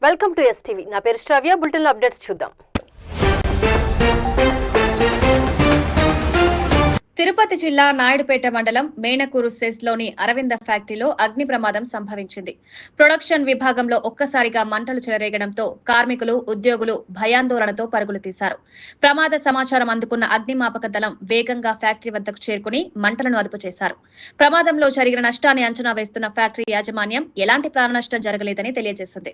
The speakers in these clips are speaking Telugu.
Welcome to STV. నా పేరు శ్రావ్య. బులెటిన్లో అప్డేట్స్ చూద్దాం. తిరుపతి జిల్లా నాయుడుపేట మండలం మేనకూరు సెస్లోని అరవింద ఫ్యాక్టరీలో అగ్ని ప్రమాదం సంభవించింది. ప్రొడక్షన్ విభాగంలో ఒక్కసారిగా మంటలు చెలరేగడంతో కార్మికులు, ఉద్యోగులు భయాందోళనతో పరుగులు తీశారు. ప్రమాద సమాచారం అందుకున్న అగ్నిమాపక దళం వేగంగా ఫ్యాక్టరీ వద్దకు చేరుకుని మంటలను అదుపు చేశారు. ప్రమాదంలో జరిగిన నష్టాన్ని అంచనా వేస్తున్న ఫ్యాక్టరీ యాజమాన్యం ఎలాంటి ప్రాణ నష్టం జరగలేదని తెలియజేసింది.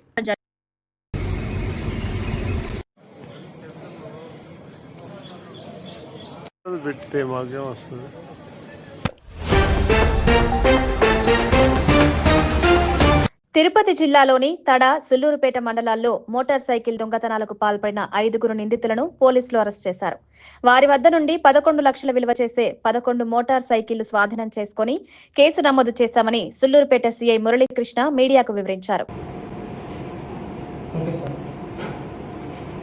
తిరుపతి జిల్లాలోని తడ, సుల్లూరుపేట మండలాల్లో మోటార్ సైకిల్ దొంగతనాలకు పాల్పడిన 5 నిందితులను పోలీసులు అరెస్ట్ చేశారు. వారి వద్ద నుండి 11 లక్షల విలువ చేసే 11 మోటార్ సైకిళ్లు స్వాధీనం చేసుకుని కేసు నమోదు చేశామని సుల్లూరుపేట సీఐ మురళీకృష్ణ మీడియాకు వివరించారు.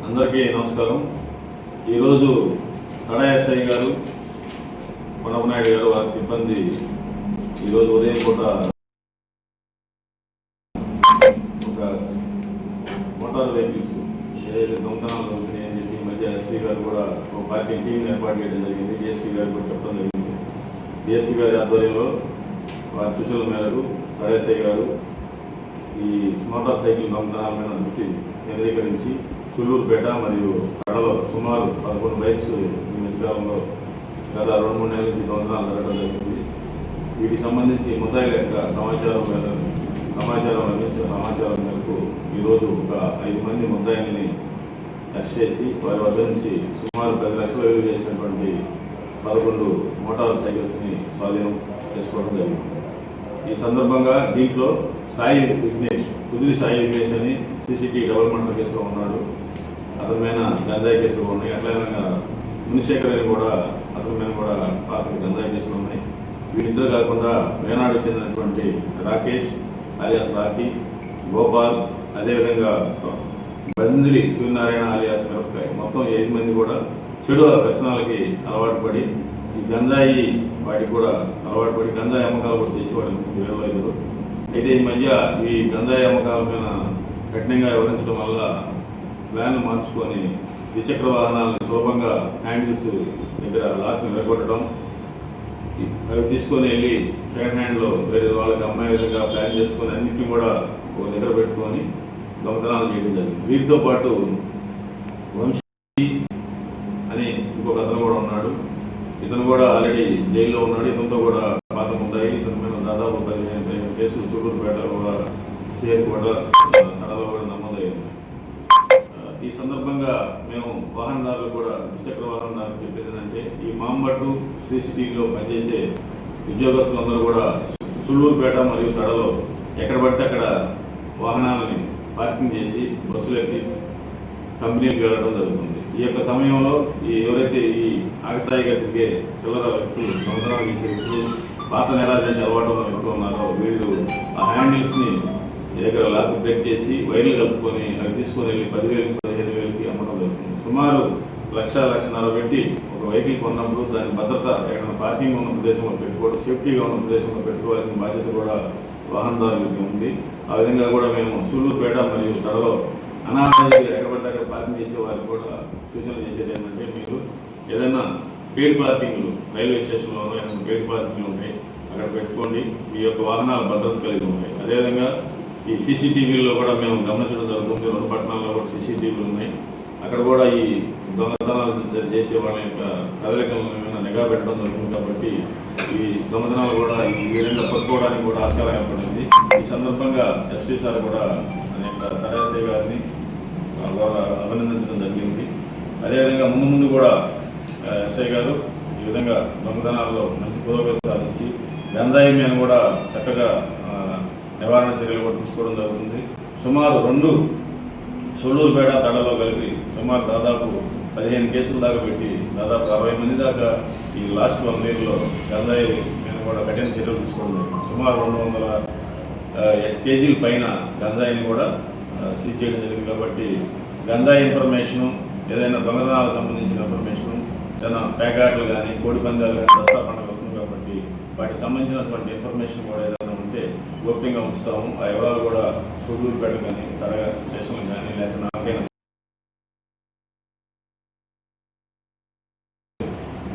అందరికీ నమస్కారం. ఈరోజు తడ ఎస్ఐ గారు, పడమనాయుడు గారు, వారి సిబ్బంది ఈరోజు ఉదయం పూట ఒక మోటార్ వెహికల్స్ ఏదైతే దొంగతనాలు జరుగుతున్నాయని చెప్పి మధ్య ఎస్పీ గారు కూడా ఒక పార్టీ టీంని ఏర్పాటు చేయడం జరిగింది. డిఎస్పీ గారు కూడా చెప్పడం జరిగింది. డిఎస్పీ గారి ఆధ్వర్యంలో వారి సూచనల మేరకు తడ ఎస్ఐ గారు ఈ మోటార్ సైకిల్ దొంగతనాల మీద దృష్టి కేంద్రీకరించి సుల్లూరుపేట మరియు కడలో సుమారు 11 బైక్స్ ఈ మధ్యకాలంలో గత 2-3 నెలల నుంచి దొంగతనాలు జరగడం జరిగింది. వీటికి సంబంధించి ముద్దాయిల యొక్క సమాచారం లభించిన సమాచారం మేరకు ఈరోజు ఒక 5 మంది ముద్దాయిల్ని అరెస్ట్ చేసి వారి వద్ద నుంచి సుమారు 10 లక్షల విలువ చేసినటువంటి 11 మోటార్ సైకిల్స్ని స్వాధీనం చేసుకోవడం జరిగింది. ఈ సందర్భంగా దీంట్లో కుదిరి సాయి విఘ్నేష్ అని సిసిటీ డబుల్ మర్డర్ కేసులో ఉన్నాడు. అతని మీద గంజాయి కేసులు ఉన్నాయి. అట్లయినా మునిశేఖర్ అని కూడా అతని మీద కూడా పాత్రకి గంజాయి కేసులు ఉన్నాయి. వీళ్ళిద్దరు కాకుండా వేనాడు చెందినటువంటి రాకేష్ ఆలియాస్ రాకీ, గోపాల్, అదేవిధంగా బందిరి సూర్యనారాయణ ఆలియాస్ మిరపకాయ, మొత్తం 5 మంది కూడా చెడు వ్యసనాలకి అలవాటు పడి ఈ గంజాయి వాటికి కూడా అలవాటు పడి గంజాయి అమ్మకాలు కూడా చేసేవాడు వీళ్ళు. అయితే ఈ మధ్య ఈ గంజాయి అమ్మకాల మీద కఠినంగా వివరించడం వల్ల ప్లాన్లు మార్చుకొని ద్విచక్ర వాహనాలను సులభంగా హ్యాండిల్స్ దగ్గర లాక్ని విరగొట్టడం, అవి తీసుకొని వెళ్ళి సెకండ్ హ్యాండ్లో వేరే వాళ్ళకి అమ్మాయి విధంగా ప్లాన్ చేసుకొని అన్నింటినీ కూడా ఒక దగ్గర పెట్టుకొని దొంగతనాలు చేయడం జరిగింది. వీటితో పాటు వంశీ అని ఇంకొక అతను కూడా ఉన్నాడు. ఇతను కూడా ఆల్రెడీ జైల్లో ఉన్నాడు. ఇతనితో కూడా పాత ఉంటాయి. ఇతని మీద దాదాపు 15 కేసులు సుల్లూరుపేటలో కూడా చేరుకోవడ కడలో కూడా నమోదయ్యింది. ఈ సందర్భంగా మేము వాహనదారులు కూడా ద్విచక్ర వాహనదారులు చెప్పేది ఏంటంటే ఈ మాంబట్టు సిసిటీవీలో పనిచేసే ఉద్యోగస్తులందరూ కూడా సుల్లూరుపేట మరియు తడలో ఎక్కడ పడితే అక్కడ వాహనాలని పార్కింగ్ చేసి బస్సులెక్కి కంపెనీలకు వెళ్ళడం జరుగుతుంది. ఈ యొక్క సమయంలో ఎవరైతే ఈ ఆగతాయిగా తిరిగే చిల్లర వ్యక్తులు, దొంగతనాలు చేసే వ్యక్తులు, పాత నేరాలు చేసే అలవాటు ఉన్న వ్యక్తులు ఉన్నారో వీళ్ళు ఆ హ్యాండిల్స్ని దగ్గర లాక్ బ్రేక్ చేసి వైర్లు కలుపుకొని అవి తీసుకొని వెళ్ళి 10,000, 15,000కి అమ్మడం జరుగుతుంది. సుమారు 1,00,000 పెట్టి ఒక వెహికల్ కొన్నప్పుడు దాని భద్రత ఎక్కడ పార్కింగ్ ఉన్న ప్రదేశంలో పెట్టుకోవడం, సేఫ్టీగా ఉన్న ప్రదేశంలో పెట్టుకోవాల్సిన బాధ్యత కూడా వాహనదారులకి ఉంది. ఆ విధంగా కూడా మేము సుల్లూరుపేట మరియు తడలో అనాథంగా ఎక్కడ పడితే అక్కడ పార్కింగ్ చేసే వారికి కూడా సూచనలు చేసేది ఏంటంటే మీరు ఏదైనా పెయిడ్ పార్కింగ్లు రైల్వే స్టేషన్లో ఏమైనా పెయిడ్ పార్కింగ్లు ఉంటాయి, అక్కడ పెట్టుకోండి. మీ యొక్క వాహనాల భద్రత కలిగి ఉంటాయి. అదేవిధంగా ఈ సీసీటీవీలో కూడా మేము గమనించడం జరుగుతుంది. 2 పట్టణాల్లో కూడా సీసీటీవీలు ఉన్నాయి. అక్కడ కూడా ఈ దొంగతనాలు చేసే వాళ్ళ యొక్క కదలికలను నిఘా పెట్టడం జరుగుతుంది. కాబట్టి ఈ దొంగతనాలు కూడా ఈ విధంగా పట్టుకోవడానికి కూడా ఆస్కారం ఏర్పడింది. ఈ సందర్భంగా ఎస్పీ సార్ కూడా అనేక తడ ఎస్ఐ గారిని అభినందించడం జరిగింది. అదేవిధంగా ముందు కూడా ఎస్ఐ గారు ఈ విధంగా దొంగతనాల్లో మంచి పురోగతి సాధించి గంజాయి మీద కూడా చక్కగా నివారణ చర్యలు కూడా తీసుకోవడం జరుగుతుంది. సుమారు 2 సుల్లూరుపేట తడలో కలిపి సుమారు దాదాపు 15 కేసులు దాకా పెట్టి దాదాపు 60 మంది దాకా ఈ లాస్ట్ 1 ఇయర్లో గంజాయి మీద కూడా కఠిన చర్యలు తీసుకోవడం జరుగుతుంది. సుమారు 200 కేజీల పైన గంజాయిని కూడా సీజ్ చేయడం జరిగింది. కాబట్టి గంజాయి ఇన్ఫర్మేషను, ఏదైనా దొంగతనాలకు సంబంధించిన ఇన్ఫర్మేషను, ఏదైనా పేకాట్లు కానీ, కోడి పందాలు కానీ, దసరా పండుగ వస్తుంది కాబట్టి వాటికి సంబంధించినటువంటి ఇన్ఫర్మేషన్ కూడా ఏదైనా ఉంటే గోప్యంగా ఉంచుతాము. ఆ వివరాలు కూడా సూళ్ళూరుపేట కానీ తరగా స్టేషన్ కానీ లేకపోతే నాకైనా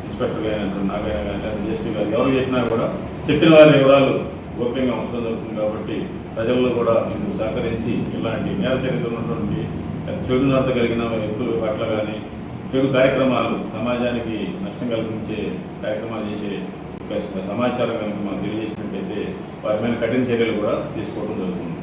ఇన్స్పెక్టర్ కానీ నాకైనా కానీ లేదా డిఎస్పీ గారు ఎవరు చెప్పినా కూడా చెప్పిన వారి వివరాలు గోప్యంగా ఉంచడం జరుగుతుంది. కాబట్టి ప్రజల్లో కూడా మీరు సహకరించి ఇలాంటి నేర చరిత్ర ఉన్నటువంటి చెడునత కలిగిన వ్యక్తుల పట్ల కానీ చెడు కార్యక్రమాలు సమాజానికి నష్టం కలిగించే కార్యక్రమాలు చేసే సమాచారం కనుక మాకు తెలియజేసినట్టయితే వారి మీద కఠిన చర్యలు కూడా తీసుకోవడం జరుగుతుంది.